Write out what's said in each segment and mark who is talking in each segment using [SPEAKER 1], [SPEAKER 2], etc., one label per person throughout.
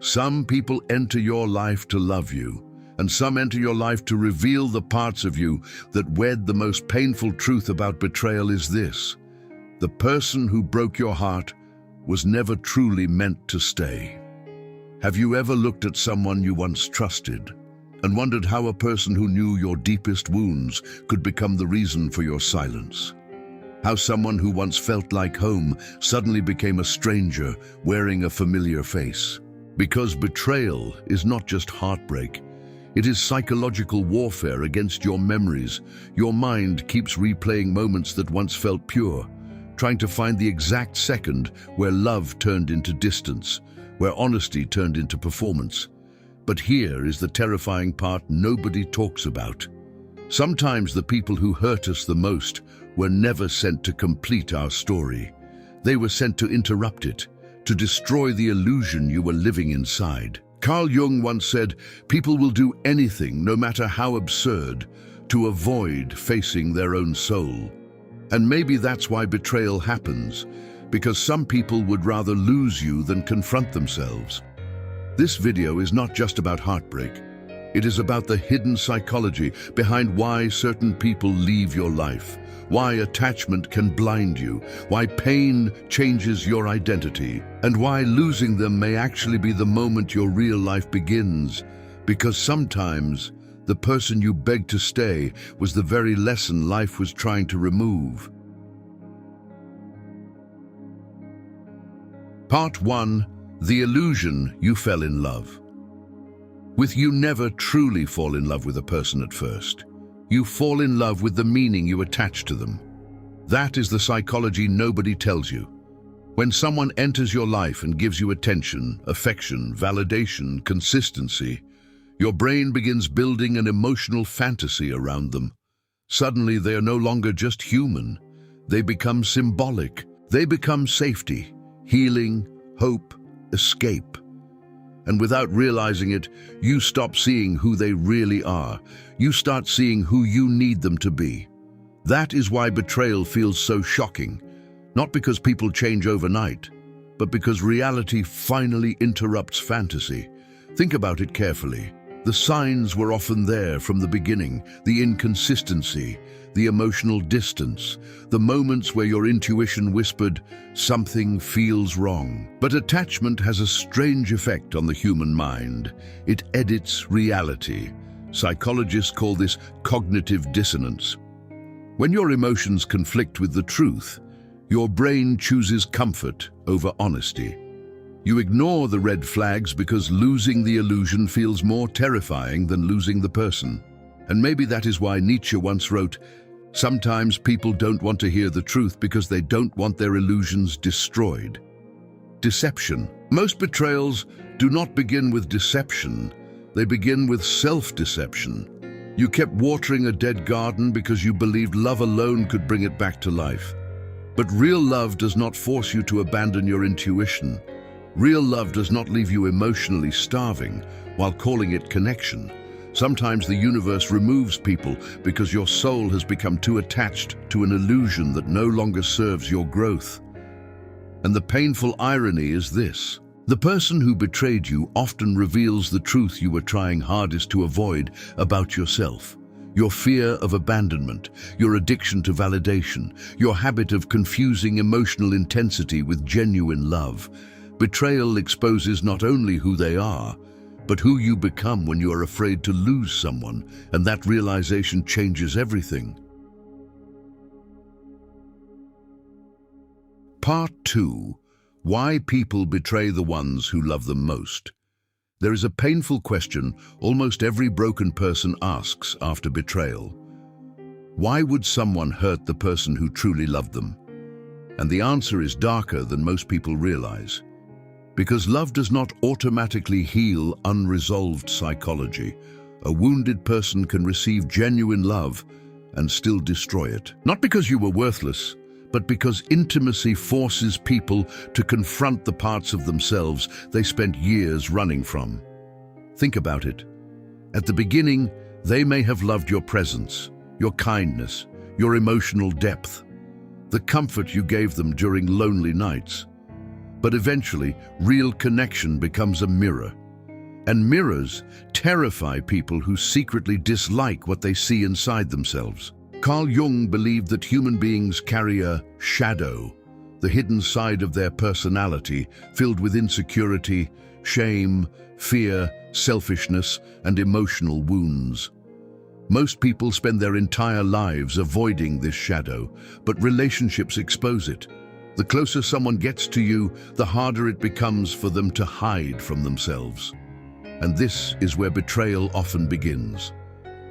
[SPEAKER 1] Some people enter your life to love you, and some enter your life to reveal the parts of you that wed. The most painful truth about betrayal is this: the person who broke your heart was never truly meant to stay. Have you ever looked at someone you once trusted and wondered how a person who knew your deepest wounds could become the reason for your silence? How someone who once felt like home suddenly became a stranger wearing a familiar face? Because betrayal is not just heartbreak. It is psychological warfare against your memories. Your mind keeps replaying moments that once felt pure, trying to find the exact second where love turned into distance, where honesty turned into performance. But here is the terrifying part nobody talks about. Sometimes the people who hurt us the most were never sent to complete our story. They were sent to interrupt it, to destroy the illusion you were living inside. Carl Jung once said, "People will do anything, no matter how absurd, to avoid facing their own soul." And maybe that's why betrayal happens, because some people would rather lose you than confront themselves. This video is not just about heartbreak. It is about the hidden psychology behind why certain people leave your life, why attachment can blind you, why pain changes your identity, and why losing them may actually be the moment your real life begins. Because sometimes the person you begged to stay was the very lesson life was trying to remove. Part 1. The illusion you fell in love. You never truly fall in love with a person at first. You fall in love with the meaning you attach to them. That is the psychology nobody tells you. When someone enters your life and gives you attention, affection, validation, consistency, your brain begins building an emotional fantasy around them. Suddenly, they are no longer just human. They become symbolic. They become safety, healing, hope, escape. And without realizing it, you stop seeing who they really are. You start seeing who you need them to be. That is why betrayal feels so shocking. Not because people change overnight, but because reality finally interrupts fantasy. Think about it carefully. The signs were often there from the beginning: the inconsistency, the emotional distance, the moments where your intuition whispered, "Something feels wrong." But attachment has a strange effect on the human mind. It edits reality. Psychologists call this cognitive dissonance. When your emotions conflict with the truth, your brain chooses comfort over honesty. You ignore the red flags because losing the illusion feels more terrifying than losing the person. And maybe that is why Nietzsche once wrote, "Sometimes people don't want to hear the truth because they don't want their illusions destroyed." Deception. Most betrayals do not begin with deception. They begin with self-deception. You kept watering a dead garden because you believed love alone could bring it back to life. But real love does not force you to abandon your intuition. Real love does not leave you emotionally starving while calling it connection. Sometimes the universe removes people because your soul has become too attached to an illusion that no longer serves your growth. And the painful irony is this: the person who betrayed you often reveals the truth you were trying hardest to avoid about yourself. Your fear of abandonment, your addiction to validation, your habit of confusing emotional intensity with genuine love. Betrayal exposes not only who they are, but who you become when you are afraid to lose someone, and that realization changes everything. Part 2. Why people betray the ones who love them most. There is a painful question almost every broken person asks after betrayal. Why would someone hurt the person who truly loved them? And the answer is darker than most people realize. Because love does not automatically heal unresolved psychology. A wounded person can receive genuine love and still destroy it. Not because you were worthless, but because intimacy forces people to confront the parts of themselves they spent years running from. Think about it. At the beginning, they may have loved your presence, your kindness, your emotional depth, the comfort you gave them during lonely nights. But eventually, real connection becomes a mirror. And mirrors terrify people who secretly dislike what they see inside themselves. Carl Jung believed that human beings carry a shadow, the hidden side of their personality, filled with insecurity, shame, fear, selfishness, and emotional wounds. Most people spend their entire lives avoiding this shadow, but relationships expose it. The closer someone gets to you, the harder it becomes for them to hide from themselves. And this is where betrayal often begins.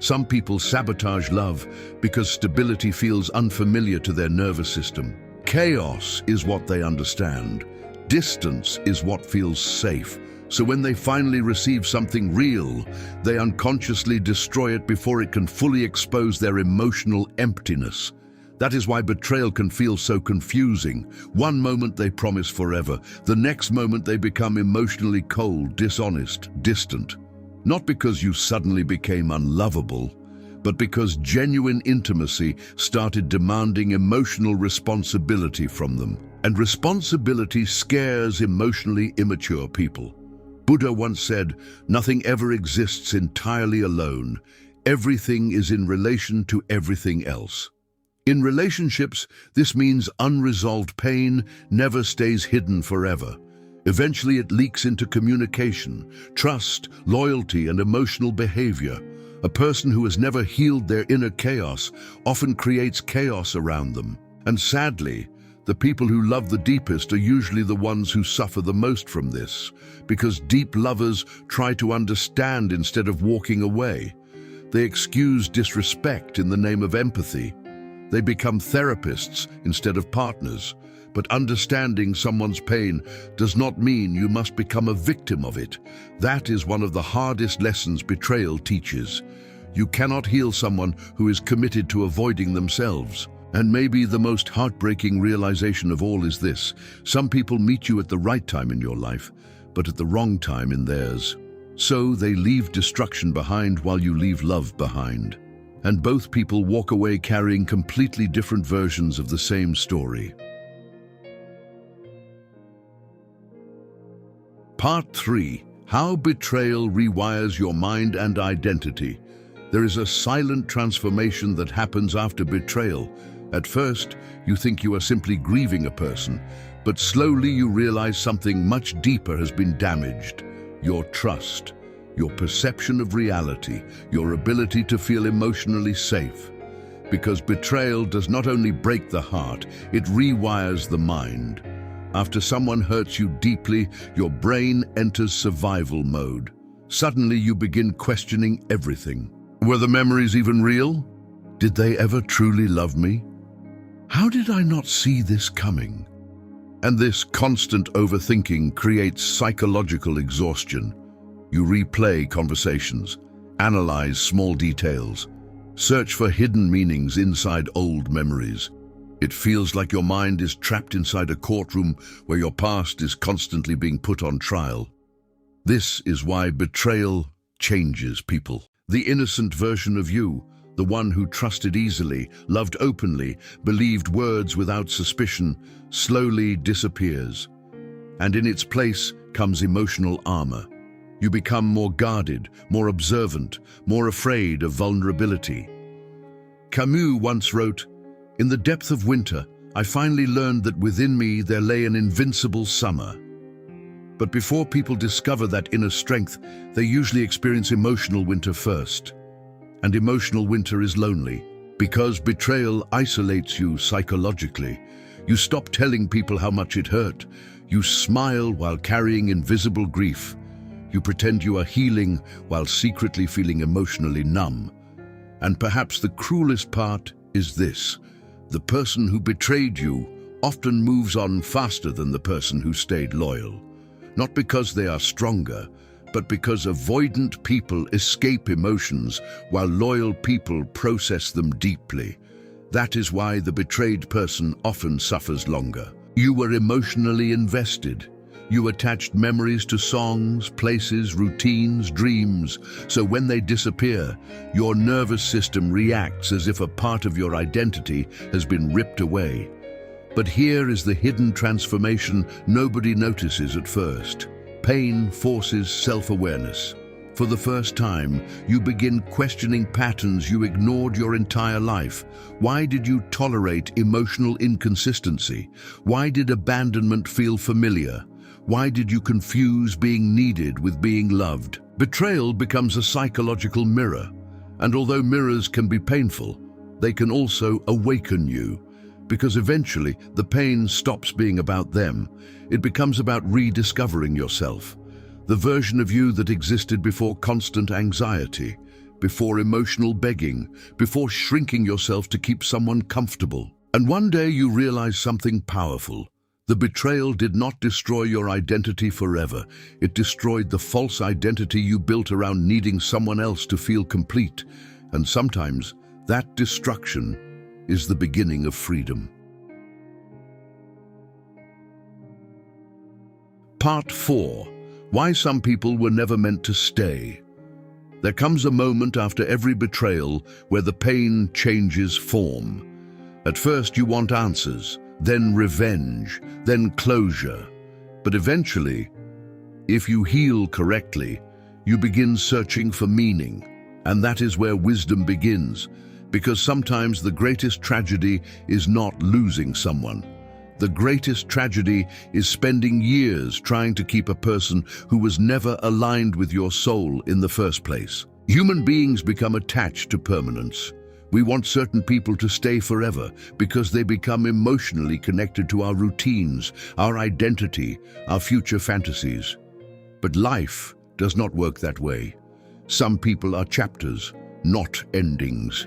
[SPEAKER 1] Some people sabotage love because stability feels unfamiliar to their nervous system. Chaos is what they understand. Distance is what feels safe. So when they finally receive something real, they unconsciously destroy it before it can fully expose their emotional emptiness. That is why betrayal can feel so confusing. One moment they promise forever, the next moment they become emotionally cold, dishonest, distant. Not because you suddenly became unlovable, but because genuine intimacy started demanding emotional responsibility from them. And responsibility scares emotionally immature people. Buddha once said, "Nothing ever exists entirely alone. Everything is in relation to everything else." In relationships, this means unresolved pain never stays hidden forever. Eventually it leaks into communication, trust, loyalty, and emotional behavior. A person who has never healed their inner chaos often creates chaos around them. And sadly, the people who love the deepest are usually the ones who suffer the most from this, because deep lovers try to understand instead of walking away. They excuse disrespect in the name of empathy. They become therapists instead of partners. But understanding someone's pain does not mean you must become a victim of it. That is one of the hardest lessons betrayal teaches. You cannot heal someone who is committed to avoiding themselves. And maybe the most heartbreaking realization of all is this: some people meet you at the right time in your life, but at the wrong time in theirs. So they leave destruction behind while you leave love behind. And both people walk away carrying completely different versions of the same story. Part 3. How betrayal rewires your mind and identity. There is a silent transformation that happens after betrayal. At first, you think you are simply grieving a person, but slowly you realize something much deeper has been damaged. Your trust, your perception of reality, your ability to feel emotionally safe. Because betrayal does not only break the heart, it rewires the mind. After someone hurts you deeply, your brain enters survival mode. Suddenly you begin questioning everything. Were the memories even real? Did they ever truly love me? How did I not see this coming? And this constant overthinking creates psychological exhaustion. You replay conversations, analyze small details, search for hidden meanings inside old memories. It feels like your mind is trapped inside a courtroom where your past is constantly being put on trial. This is why betrayal changes people. The innocent version of you, the one who trusted easily, loved openly, believed words without suspicion, slowly disappears. And in its place comes emotional armor. You become more guarded, more observant, more afraid of vulnerability. Camus once wrote, "In the depth of winter, I finally learned that within me there lay an invincible summer." But before people discover that inner strength, they usually experience emotional winter first. And emotional winter is lonely, because betrayal isolates you psychologically. You stop telling people how much it hurt. You smile while carrying invisible grief. You pretend you are healing while secretly feeling emotionally numb. And perhaps the cruelest part is this: the person who betrayed you often moves on faster than the person who stayed loyal. Not because they are stronger, but because avoidant people escape emotions while loyal people process them deeply. That is why the betrayed person often suffers longer. You were emotionally invested. You attached memories to songs, places, routines, dreams. So when they disappear, your nervous system reacts as if a part of your identity has been ripped away. But here is the hidden transformation nobody notices at first. Pain forces self-awareness. For the first time, you begin questioning patterns you ignored your entire life. Why did you tolerate emotional inconsistency? Why did abandonment feel familiar? Why did you confuse being needed with being loved? Betrayal becomes a psychological mirror, and although mirrors can be painful, they can also awaken you, because eventually the pain stops being about them. It becomes about rediscovering yourself, the version of you that existed before constant anxiety, before emotional begging, before shrinking yourself to keep someone comfortable. And one day you realize something powerful. The betrayal did not destroy your identity forever. It destroyed the false identity you built around needing someone else to feel complete. And sometimes that destruction is the beginning of freedom. Part 4. Why some people were never meant to stay. There comes a moment after every betrayal where the pain changes form. At first you want answers, then revenge, then closure. But eventually, if you heal correctly, you begin searching for meaning. And that is where wisdom begins, because sometimes the greatest tragedy is not losing someone. The greatest tragedy is spending years trying to keep a person who was never aligned with your soul in the first place. Human beings become attached to permanence. We want certain people to stay forever because they become emotionally connected to our routines, our identity, our future fantasies. But life does not work that way. Some people are chapters, not endings.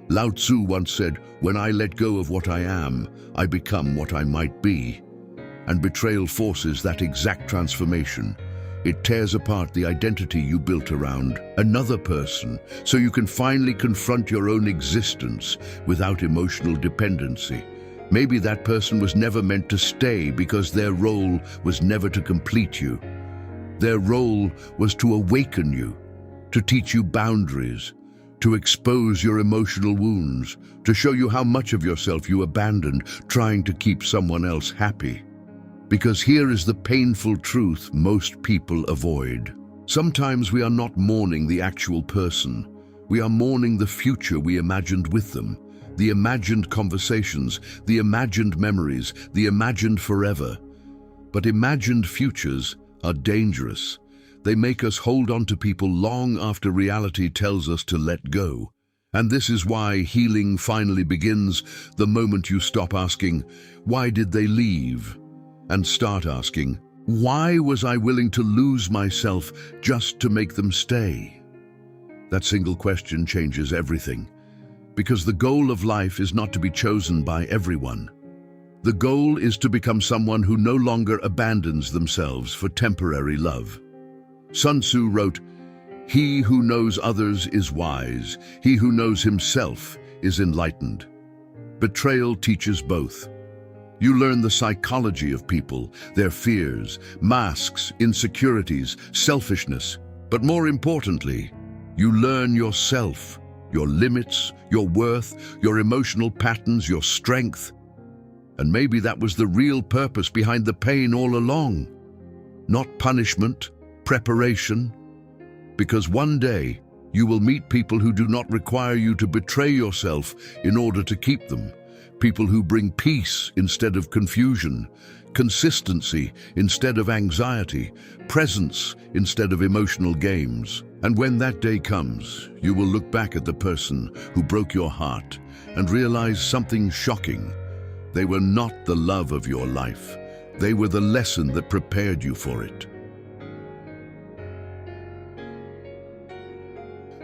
[SPEAKER 1] Lao Tzu once said, "When I let go of what I am, I become what I might be." And betrayal forces that exact transformation. It tears apart the identity you built around another person, so you can finally confront your own existence without emotional dependency. Maybe that person was never meant to stay because their role was never to complete you. Their role was to awaken you, to teach you boundaries, to expose your emotional wounds, to show you how much of yourself you abandoned trying to keep someone else happy. Because here is the painful truth most people avoid. Sometimes we are not mourning the actual person. We are mourning the future we imagined with them, the imagined conversations, the imagined memories, the imagined forever. But imagined futures are dangerous. They make us hold on to people long after reality tells us to let go. And this is why healing finally begins the moment you stop asking, "Why did they leave?" and start asking, "Why was I willing to lose myself just to make them stay?" That single question changes everything, because the goal of life is not to be chosen by everyone. The goal is to become someone who no longer abandons themselves for temporary love. Sun Tzu wrote, "He who knows others is wise. He who knows himself is enlightened." Betrayal teaches both. You learn the psychology of people, their fears, masks, insecurities, selfishness. But more importantly, you learn yourself, your limits, your worth, your emotional patterns, your strength. And maybe that was the real purpose behind the pain all along. Not punishment, preparation. Because one day, you will meet people who do not require you to betray yourself in order to keep them. People who bring peace instead of confusion, consistency instead of anxiety, presence instead of emotional games. And when that day comes, you will look back at the person who broke your heart and realize something shocking. They were not the love of your life. They were the lesson that prepared you for it.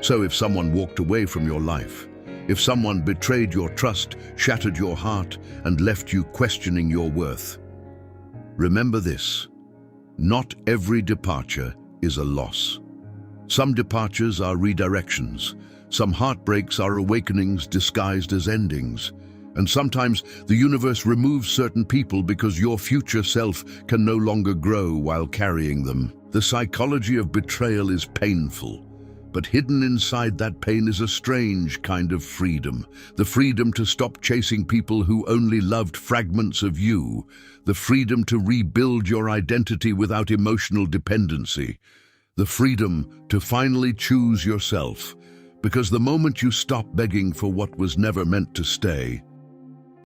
[SPEAKER 1] So if someone walked away from your life, if someone betrayed your trust, shattered your heart, and left you questioning your worth, remember this: not every departure is a loss. Some departures are redirections. Some heartbreaks are awakenings disguised as endings. And sometimes the universe removes certain people because your future self can no longer grow while carrying them. The psychology of betrayal is painful, But hidden inside that pain is a strange kind of freedom. The freedom to stop chasing people who only loved fragments of you. The freedom to rebuild your identity without emotional dependency. The freedom to finally choose yourself. Because the moment you stop begging for what was never meant to stay,